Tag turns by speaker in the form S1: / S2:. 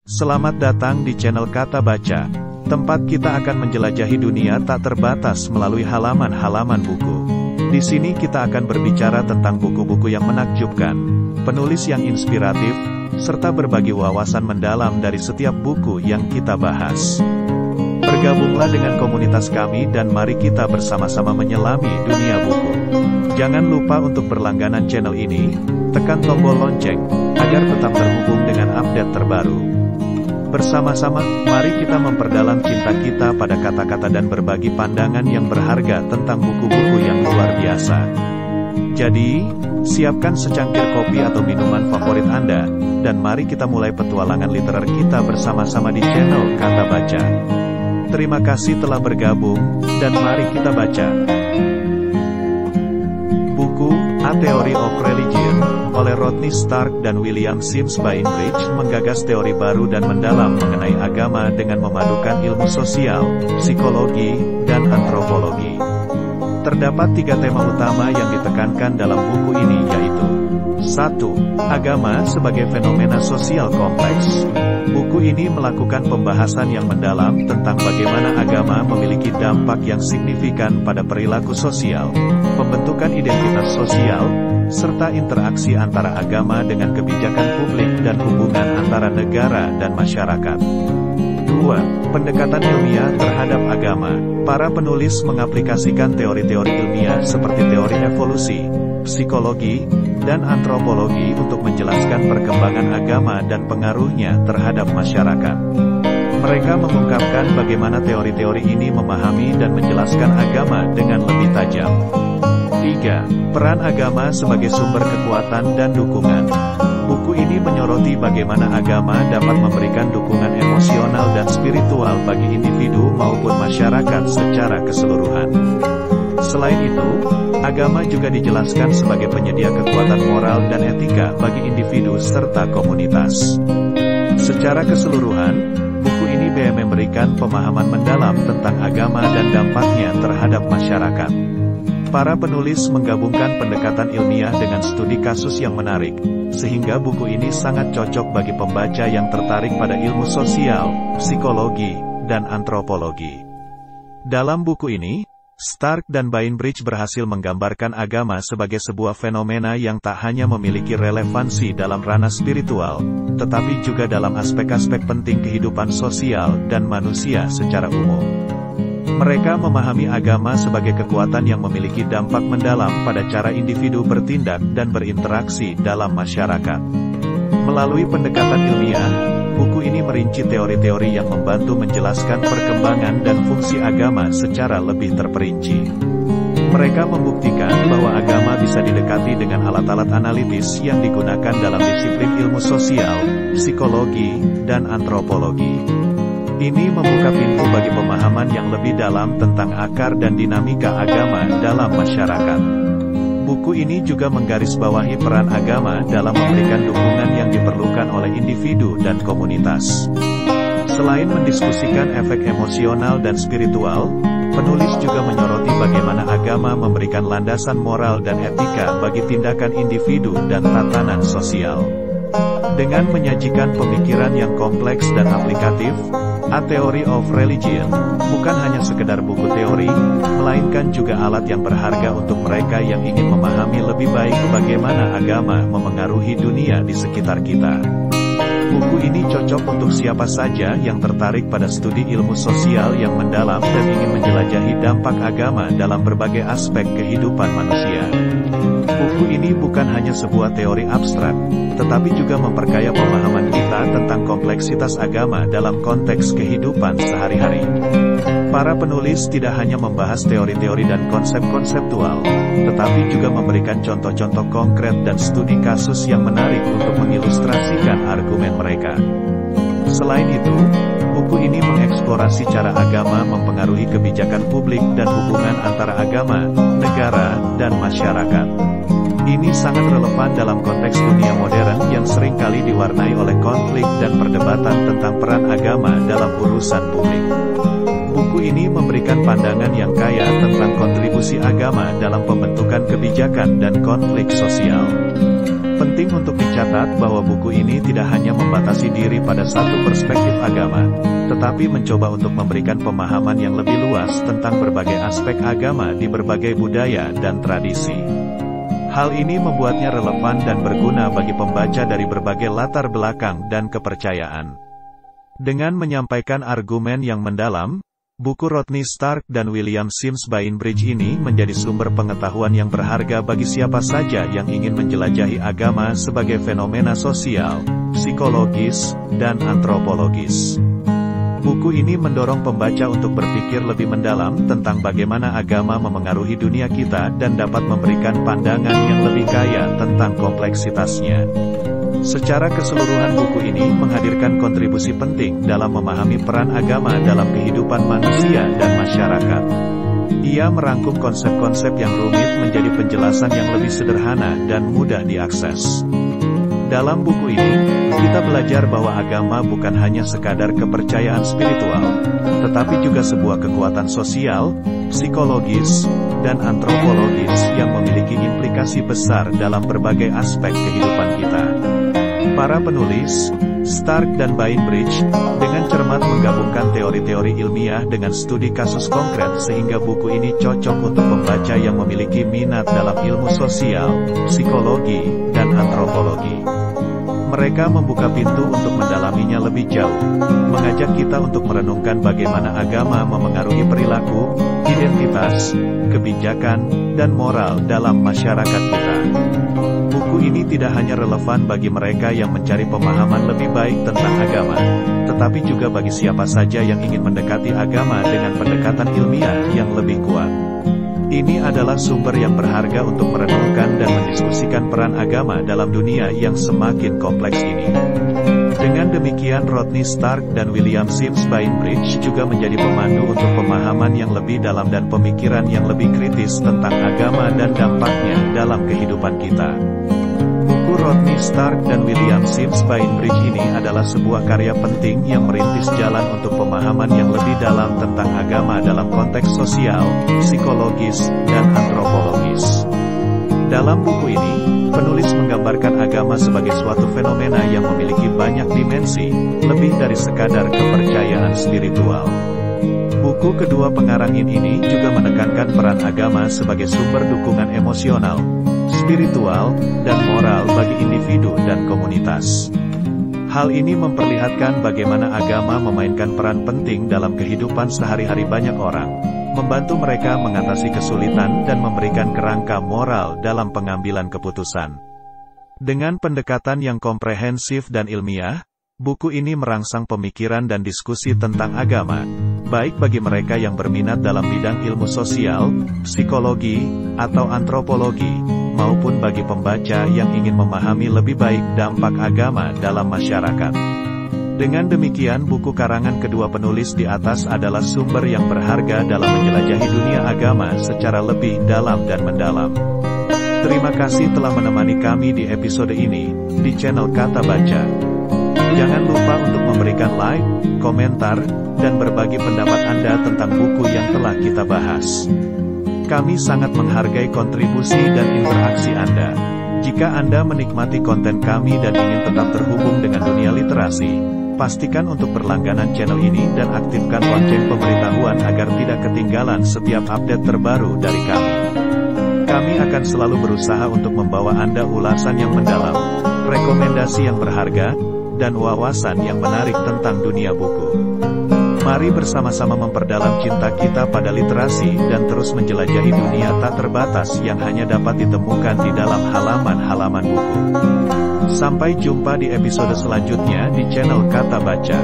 S1: Selamat datang di channel Kata Baca, tempat kita akan menjelajahi dunia tak terbatas melalui halaman-halaman buku. Di sini kita akan berbicara tentang buku-buku yang menakjubkan, penulis yang inspiratif, serta berbagi wawasan mendalam dari setiap buku yang kita bahas. Bergabunglah dengan komunitas kami dan mari kita bersama-sama menyelami dunia buku. Jangan lupa untuk berlangganan channel ini, tekan tombol lonceng, agar tetap terhubung dengan update terbaru. Bersama-sama, mari kita memperdalam cinta kita pada kata-kata dan berbagi pandangan yang berharga tentang buku-buku yang luar biasa. Jadi, siapkan secangkir kopi atau minuman favorit Anda, dan mari kita mulai petualangan literer kita bersama-sama di channel Kata Baca. Terima kasih telah bergabung, dan mari kita baca. Buku, A Theory of Religion, oleh Rodney Stark dan William Sims Bainbridge menggagas teori baru dan mendalam mengenai agama dengan memadukan ilmu sosial, psikologi, dan antropologi. Terdapat 3 tema utama yang ditekankan dalam buku ini yaitu 1. Agama sebagai fenomena sosial kompleks. Buku ini melakukan pembahasan yang mendalam tentang bagaimana agama memiliki dampak yang signifikan pada perilaku sosial, pembentukan identitas sosial, serta interaksi antara agama dengan kebijakan publik dan hubungan antara negara dan masyarakat. 2. Pendekatan ilmiah terhadap agama. Para penulis mengaplikasikan teori-teori ilmiah seperti teori evolusi, psikologi, dan antropologi untuk menjelaskan perkembangan agama dan pengaruhnya terhadap masyarakat. Mereka mengungkapkan bagaimana teori-teori ini memahami dan menjelaskan agama dengan lebih tajam. 3. Peran agama sebagai sumber kekuatan dan dukungan. Buku ini menyoroti bagaimana agama dapat memberikan dukungan emosional dan spiritual bagi individu maupun masyarakat secara keseluruhan. Selain itu, agama juga dijelaskan sebagai penyedia kekuatan moral dan etika bagi individu serta komunitas. Secara keseluruhan, buku ini memberikan pemahaman mendalam tentang agama dan dampaknya terhadap masyarakat. Para penulis menggabungkan pendekatan ilmiah dengan studi kasus yang menarik, sehingga buku ini sangat cocok bagi pembaca yang tertarik pada ilmu sosial, psikologi, dan antropologi. Dalam buku ini, Stark dan Bainbridge berhasil menggambarkan agama sebagai sebuah fenomena yang tak hanya memiliki relevansi dalam ranah spiritual, tetapi juga dalam aspek-aspek penting kehidupan sosial dan manusia secara umum. Mereka memahami agama sebagai kekuatan yang memiliki dampak mendalam pada cara individu bertindak dan berinteraksi dalam masyarakat. Melalui pendekatan ilmiah, buku ini merinci teori-teori yang membantu menjelaskan perkembangan dan fungsi agama secara lebih terperinci. Mereka membuktikan bahwa agama bisa didekati dengan alat-alat analitis yang digunakan dalam disiplin ilmu sosial, psikologi, dan antropologi. Ini membuka pintu bagi pemahaman yang lebih dalam tentang akar dan dinamika agama dalam masyarakat. Buku ini juga menggarisbawahi peran agama dalam memberikan dukungan yang diperlukan oleh individu dan komunitas. Selain mendiskusikan efek emosional dan spiritual, penulis juga menyoroti bagaimana agama memberikan landasan moral dan etika bagi tindakan individu dan tatanan sosial. Dengan menyajikan pemikiran yang kompleks dan aplikatif, A Theory of Religion bukan hanya sekedar buku teori, melainkan juga alat yang berharga untuk mereka yang ingin memahami lebih baik bagaimana agama memengaruhi dunia di sekitar kita. Buku ini cocok untuk siapa saja yang tertarik pada studi ilmu sosial yang mendalam dan ingin menjelajahi dampak agama dalam berbagai aspek kehidupan manusia. Buku ini bukan hanya sebuah teori abstrak, tetapi juga memperkaya pemahaman kita tentang kompleksitas agama dalam konteks kehidupan sehari-hari. Para penulis tidak hanya membahas teori-teori dan konsep konseptual, tetapi juga memberikan contoh-contoh konkret dan studi kasus yang menarik untuk mengilustrasikan argumen mereka. Selain itu, buku ini mengeksplorasi cara agama mempengaruhi kebijakan publik dan hubungan antara agama, negara, dan masyarakat. Ini sangat relevan dalam konteks dunia modern yang seringkali diwarnai oleh konflik dan perdebatan tentang peran agama dalam urusan publik. Buku ini memberikan pandangan yang kaya tentang kontribusi agama dalam pembentukan kebijakan dan konflik sosial. Penting untuk dicatat mencatat bahwa buku ini tidak hanya membatasi diri pada satu perspektif agama, tetapi mencoba untuk memberikan pemahaman yang lebih luas tentang berbagai aspek agama di berbagai budaya dan tradisi. Hal ini membuatnya relevan dan berguna bagi pembaca dari berbagai latar belakang dan kepercayaan. Dengan menyampaikan argumen yang mendalam, buku Rodney Stark dan William Sims Bainbridge ini menjadi sumber pengetahuan yang berharga bagi siapa saja yang ingin menjelajahi agama sebagai fenomena sosial, psikologis, dan antropologis. Buku ini mendorong pembaca untuk berpikir lebih mendalam tentang bagaimana agama memengaruhi dunia kita dan dapat memberikan pandangan yang lebih kaya tentang kompleksitasnya. Secara keseluruhan buku ini menghadirkan kontribusi penting dalam memahami peran agama dalam kehidupan manusia dan masyarakat. Ia merangkum konsep-konsep yang rumit menjadi penjelasan yang lebih sederhana dan mudah diakses. Dalam buku ini, kita belajar bahwa agama bukan hanya sekadar kepercayaan spiritual, tetapi juga sebuah kekuatan sosial, psikologis, dan antropologis yang memiliki implikasi besar dalam berbagai aspek kehidupan kita. Para penulis, Stark dan Bainbridge, dengan cermat menggabungkan teori-teori ilmiah dengan studi kasus konkret sehingga buku ini cocok untuk pembaca yang memiliki minat dalam ilmu sosial, psikologi, dan antropologi. Mereka membuka pintu untuk mendalaminya lebih jauh, mengajak kita untuk merenungkan bagaimana agama memengaruhi perilaku, identitas, kebijakan, dan moral dalam masyarakat kita. Buku ini tidak hanya relevan bagi mereka yang mencari pemahaman lebih baik tentang agama, tetapi juga bagi siapa saja yang ingin mendekati agama dengan pendekatan ilmiah yang lebih kuat. Ini adalah sumber yang berharga untuk merenungkan dan mendiskusikan peran agama dalam dunia yang semakin kompleks ini. Dengan demikian, Rodney Stark dan William Sims Bainbridge juga menjadi pemandu untuk pemahaman yang lebih dalam dan pemikiran yang lebih kritis tentang agama dan dampaknya dalam kehidupan kita. Buku Rodney Stark dan William Sims Bainbridge ini adalah sebuah karya penting yang merintis jalan untuk pemahaman yang lebih dalam tentang agama dalam konteks sosial, psikologis, dan antropologis. Dalam buku ini, penulis menggambarkan agama sebagai suatu fenomena yang memiliki banyak dimensi, lebih dari sekadar kepercayaan spiritual. Buku kedua pengarangin ini juga menekankan peran agama sebagai sumber dukungan emosional, spiritual, dan moral bagi individu dan komunitas. Hal ini memperlihatkan bagaimana agama memainkan peran penting dalam kehidupan sehari-hari banyak orang, membantu mereka mengatasi kesulitan dan memberikan kerangka moral dalam pengambilan keputusan. Dengan pendekatan yang komprehensif dan ilmiah, buku ini merangsang pemikiran dan diskusi tentang agama, baik bagi mereka yang berminat dalam bidang ilmu sosial, psikologi, atau antropologi, maupun bagi pembaca yang ingin memahami lebih baik dampak agama dalam masyarakat. Dengan demikian, buku karangan kedua penulis di atas adalah sumber yang berharga dalam menjelajahi dunia agama secara lebih dalam dan mendalam. Terima kasih telah menemani kami di episode ini, di channel Kata Baca. Jangan lupa untuk memberikan like, komentar, dan berbagi pendapat Anda tentang buku yang telah kita bahas. Kami sangat menghargai kontribusi dan interaksi Anda. Jika Anda menikmati konten kami dan ingin tetap terhubung dengan dunia literasi, pastikan untuk berlangganan channel ini dan aktifkan lonceng pemberitahuan agar tidak ketinggalan setiap update terbaru dari kami. Kami akan selalu berusaha untuk membawa Anda ulasan yang mendalam, rekomendasi yang berharga, dan wawasan yang menarik tentang dunia buku. Mari bersama-sama memperdalam cinta kita pada literasi dan terus menjelajahi dunia tak terbatas yang hanya dapat ditemukan di dalam halaman-halaman buku. Sampai jumpa di episode selanjutnya di channel Kata Baca.